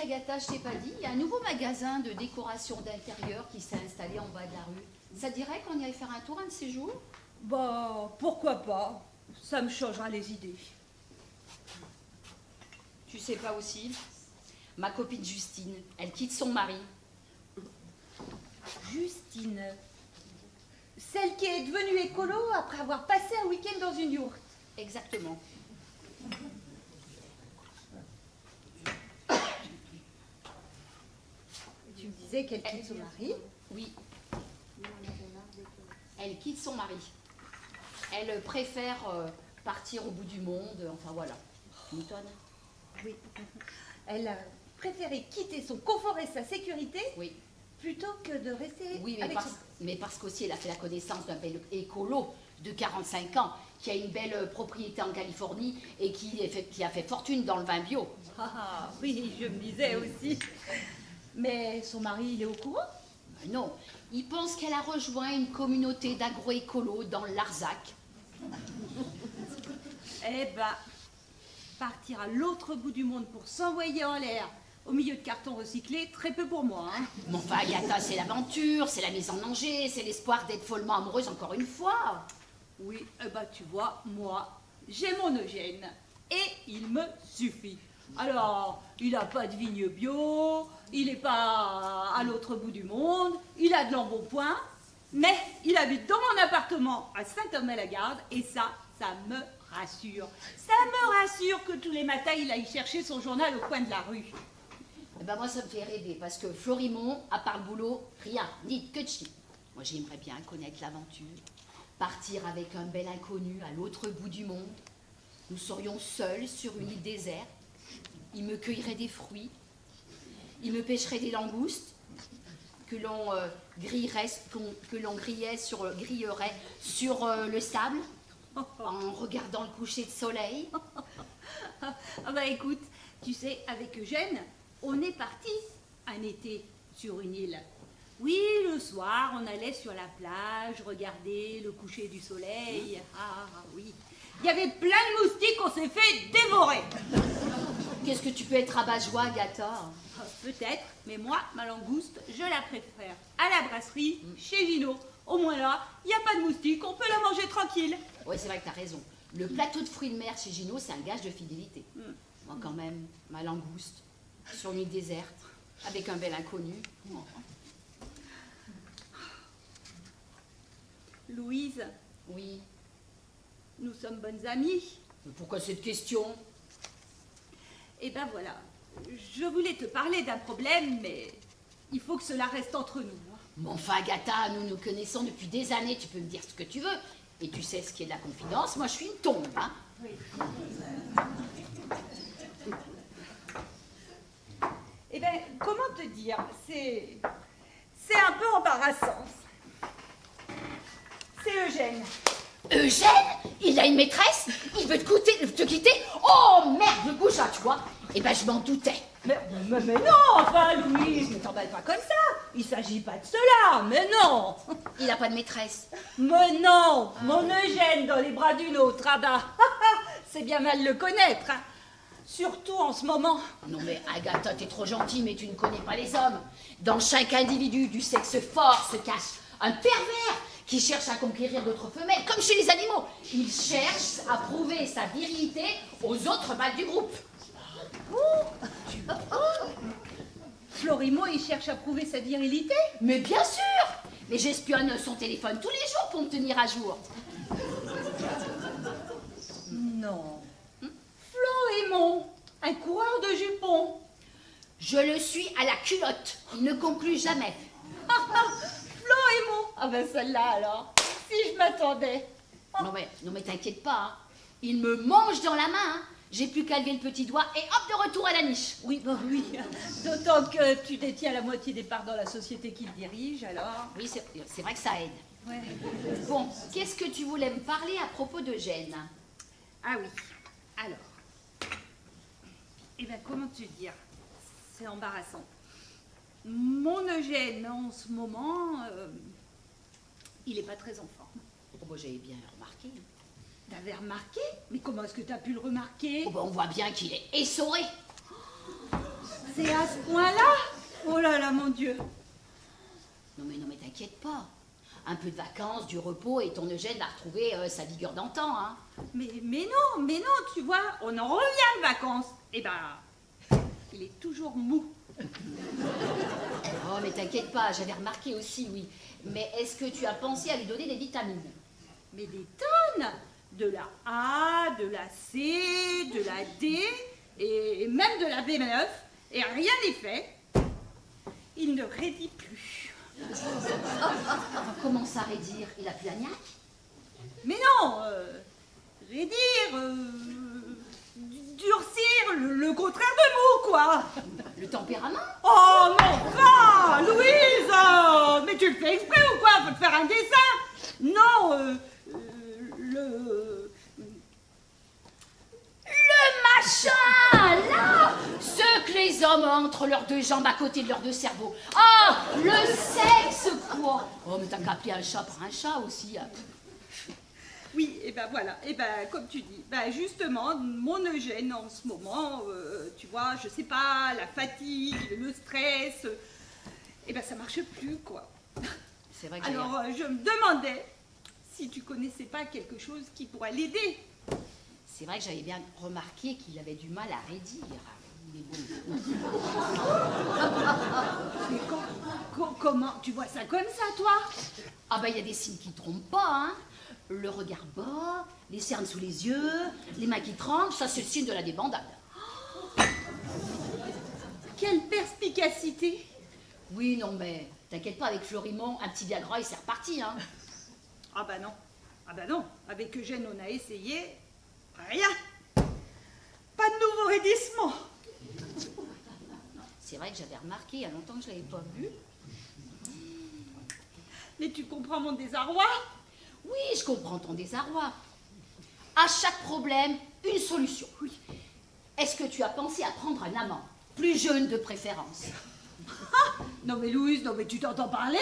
Agatha, je t'ai pas dit, il y a un nouveau magasin de décoration d'intérieur qui s'est installé en bas de la rue. Ça dirait qu'on y aille faire un tour un de ces jours? Bah, pourquoi pas? Ça me changera les idées. Tu sais pas aussi, ma copine Justine, elle quitte son mari. Justine, celle qui est devenue écolo après avoir passé un week-end dans une yourte. Exactement. Tu me disais qu'elle quitte son mari? Oui. Elle quitte son mari. Elle préfère partir au bout du monde, enfin voilà. Tu m'étonnes? Oui. Elle a préféré quitter son confort et sa sécurité Oui. plutôt que de rester Oui, avec son... mais parce qu'aussi elle a fait la connaissance d'un bel écolo de 45 ans qui a une belle propriété en Californie et qui a fait fortune dans le vin bio. Ah oui, je me disais aussi. Mais son mari, il est au courant? Non, il pense qu'elle a rejoint une communauté d'agroécolos dans le Larzac. Eh ben, partir à l'autre bout du monde pour s'envoyer en l'air au milieu de cartons recyclés, très peu pour moi. Hein. Mais enfin, Agatha, c'est l'aventure, c'est la mise en danger, c'est l'espoir d'être follement amoureuse encore une fois. Oui, eh ben, tu vois, moi, j'ai mon Eugène et il me suffit. Alors, il n'a pas de vigne bio, il n'est pas à l'autre bout du monde, il a de l'embonpoint, mais il habite dans mon appartement à Saint-Thomas-la-Garde et ça me rassure. Ça me rassure que tous les matins, il aille chercher son journal au coin de la rue. Eh ben moi, ça me fait rêver parce que Florimond, à part le boulot, rien, ni que de chi. Moi, j'aimerais bien connaître l'aventure, partir avec un bel inconnu à l'autre bout du monde. Nous serions seuls sur une île déserte. Il me cueillerait des fruits, il me pêcherait des langoustes que l'on grillerait sur le sable en regardant le coucher de soleil. Ah bah écoute, tu sais, avec Eugène, on est parti un été sur une île. Oui, le soir, on allait sur la plage regarder le coucher du soleil. Ah oui, il y avait plein de moustiques, on s'est fait dévorer. Qu'est-ce que tu peux être rabat-joie, Agatha? Peut-être, mais moi, ma langouste, je la préfère à la brasserie, chez Gino. Au moins là, il n'y a pas de moustiques, on peut la manger tranquille. Oui, c'est vrai que tu as raison. Le plateau de fruits de mer chez Gino, c'est un gage de fidélité. Moi, quand même, ma langouste, sur une île déserte, avec un bel inconnu. Louise, Oui. nous sommes bonnes amies. Mais pourquoi cette question? Eh ben voilà, je voulais te parler d'un problème, mais il faut que cela reste entre nous. Mais enfin, Agatha, nous nous connaissons depuis des années, tu peux me dire ce que tu veux. Et tu sais ce qui est de la confidence, moi je suis une tombe, hein. Oui. Eh bien, comment te dire, c'est un peu embarrassant. C'est Eugène. Eugène? Il a une maîtresse? Il veut te quitter? Oh merde, le goujat, tu vois? Eh ben, je m'en doutais. Mais non, enfin, Louise, ne t'emballe pas comme ça. Il s'agit pas de cela, mais non. Il n'a pas de maîtresse. Mais non, mon Eugène dans les bras d'une autre, ah bah, c'est bien mal le connaître. Hein. Surtout en ce moment. Non mais Agatha, t'es trop gentille, mais tu ne connais pas les hommes. Dans chaque individu du sexe fort se cache un pervers qui cherche à conquérir d'autres femelles, comme chez les animaux. Il cherche à prouver sa virilité aux autres mâles du groupe. Florimond, il cherche à prouver sa virilité? Mais bien sûr. Mais j'espionne son téléphone tous les jours pour me tenir à jour. Non. Florimond, un coureur de jupons. Je le suis à la culotte. Il ne conclut jamais. Florimond. Ah ben celle-là alors, si je m'attendais. Non mais t'inquiète pas, hein. Il me mange dans la main, hein. J'ai plus qu'à lever le petit doigt et hop, de retour à la niche. Oui, bah oui. D'autant que tu détiens la moitié des parts dans la société qu'il dirige, alors. Oui, c'est vrai que ça aide. Ouais. Bon, qu'est-ce que tu voulais me parler à propos d'Eugène? Ah oui. Alors. Eh bien, comment te dire? C'est embarrassant. Mon Eugène, en ce moment, il n'est pas très en forme. Oh, bah, j'avais bien remarqué. T'avais remarqué? Mais comment est-ce que t'as pu le remarquer? Oh, bah, on voit bien qu'il est essoré. C'est à ce point-là? Oh là là, mon Dieu. Non mais t'inquiète pas. Un peu de vacances, du repos et ton Eugène va retrouver sa vigueur d'antan, hein. Mais non, tu vois, on en revient de vacances. Eh ben, il est toujours mou. Oh mais t'inquiète pas, j'avais remarqué aussi, oui. Mais est-ce que tu as pensé à lui donner des vitamines? Mais des tonnes. De la A, de la C, de la D, et même de la B9. Et rien n'est fait. Il ne raidit plus. Comment ça, raidir? Il a plus la niaque? Mais non, raidir, durcir, le contraire de mou, quoi. Le tempérament? Oh, mais enfin, Louise, mais tu le fais exprès ou quoi? Faut te faire un dessin? Non, Le machin, là! Ce que les hommes ont entre leurs deux jambes à côté de leurs deux cerveaux. Ah, le sexe, quoi! Oh, mais t'as qu'à appeler un chat par un chat aussi. Oui, et ben voilà, et ben comme tu dis, ben justement, mon Eugène en ce moment, tu vois, je sais pas, la fatigue, le stress, et ben ça marche plus, quoi. C'est vrai que Alors je me demandais si tu connaissais pas quelque chose qui pourrait l'aider. c'est vrai que j'avais bien remarqué qu'il avait du mal à raidir. Mais bon. Mais comment tu vois ça comme ça, toi? Ah bah il y a des signes qui trompent pas, hein. Le regard bas, les cernes sous les yeux, les mains qui tremblent, ça c'est le signe de la débandade. Quelle perspicacité! Oui, non mais t'inquiète pas, avec Florimond, un petit Viagra et c'est reparti, hein. Ah bah non, avec Eugène on a essayé, rien. Pas de nouveau raidissement. C'est vrai que j'avais remarqué, il y a longtemps que je l'avais pas vu. Mais tu comprends mon désarroi? Oui, je comprends ton désarroi. À chaque problème, une solution. Oui. Est-ce que tu as pensé à prendre un amant? Plus jeune de préférence. Non mais Louise, non mais tu t'entends parler?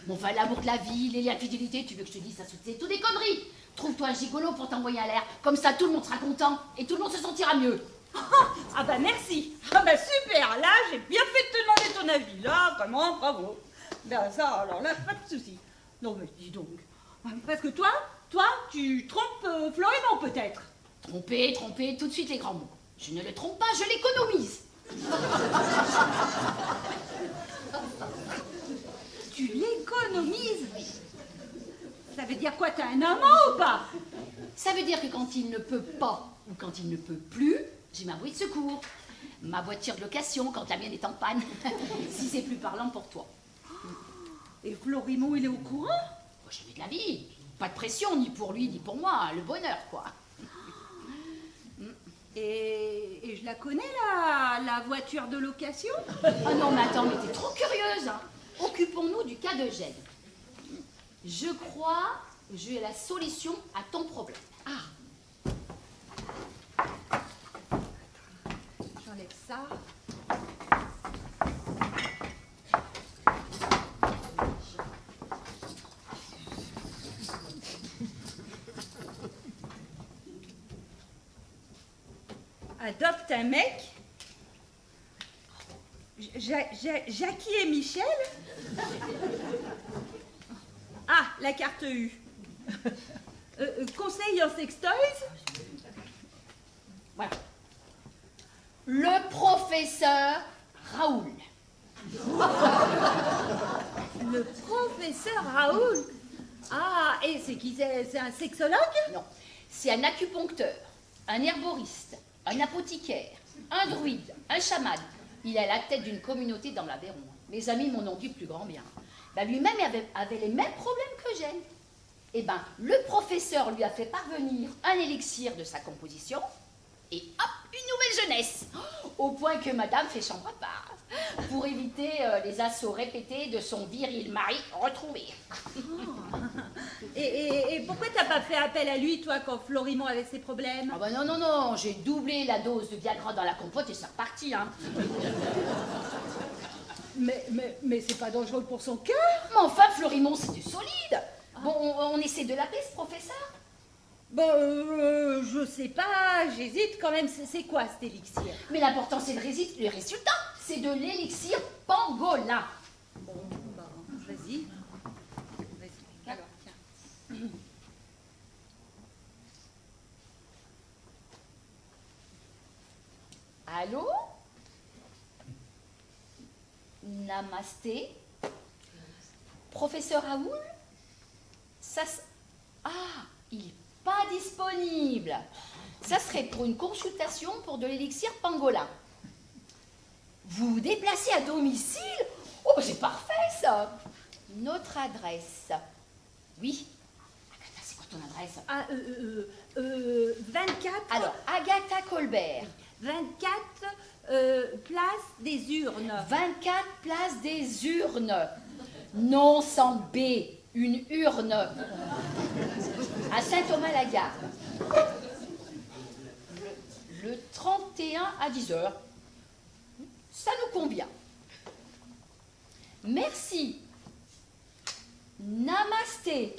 Bon, enfin, l'amour de la vie, les liens de fidélité, tu veux que je te dise ça, c'est tout des conneries. Trouve-toi un gigolo pour t'envoyer à l'air. Comme ça, tout le monde sera content et tout le monde se sentira mieux. Ah bah merci. Ah bah super, là j'ai bien fait de te demander ton avis. Là, vraiment, bravo. Ben ça, alors là, pas de souci. Non mais dis donc. Parce que toi, tu trompes Florimond peut-être. Tromper, tout de suite les grands mots. Je ne le trompe pas, je l'économise. Tu l'économises? Ça veut dire quoi? T'as un amant ou pas? Ça veut dire que quand il ne peut pas ou quand il ne peut plus, j'ai ma bouée de secours. Ma voiture de location quand la mienne est en panne. Si c'est plus parlant pour toi. Et Florimond, il est au courant? Moi, jamais de la vie. Pas de pression, ni pour lui, ni pour moi. Le bonheur, quoi. Et je la connais, la voiture de location? Oh non, mais attends, mais t'es trop curieuse, hein. Occupons-nous du cas d'Eugène. Je crois que j'ai la solution à ton problème. Ah. J'enlève ça. Adopte un mec. Jackie et Michel. Ah, la carte U. Conseil en sextoys. Voilà. Le professeur Raoul. Le professeur Raoul. Ah, et c'est qui? C'est un sexologue? Non, c'est un acupuncteur, un herboriste, un apothicaire, un druide, un chaman. Il est à la tête d'une communauté dans l'Aveyron. Mes amis m'en ont dit plus grand bien. Ben, lui-même avait les mêmes problèmes qu'Eugène. Eh ben, le professeur lui a fait parvenir un élixir de sa composition et hop, une nouvelle jeunesse. Au point que madame fait chambre à part pour éviter les assauts répétés de son viril mari retrouvé. Et pourquoi t'as pas fait appel à lui, toi, quand Florimond avait ses problèmes? Ah bah non, j'ai doublé la dose de Viagra dans la compote et c'est reparti, hein. Mais c'est pas dangereux pour son cœur? Mais enfin, Florimond, c'était solide. Bon, on essaie de l'appeler, ce professeur? Je sais pas, j'hésite quand même, c'est quoi cet élixir? Mais l'important, c'est le résultat. c'est de l'élixir pangolin. Bon, bah, vas-y. Vas-y. Alors, tiens. Allô? Namasté? Professeur Raoul? Ah, il n'est pas disponible. Ça serait pour une consultation pour de l'élixir pangolin. Vous vous déplacez à domicile? Oh, c'est parfait ça. Notre adresse. Oui. Agatha, c'est quoi ton adresse? 24. Alors, Agatha Colbert. 24 place des urnes. 24 place des urnes. Non sans B, une urne. À Saint-Thomas-la-Garde. Le 31 à 10h. Ça nous convient. Merci. Namasté.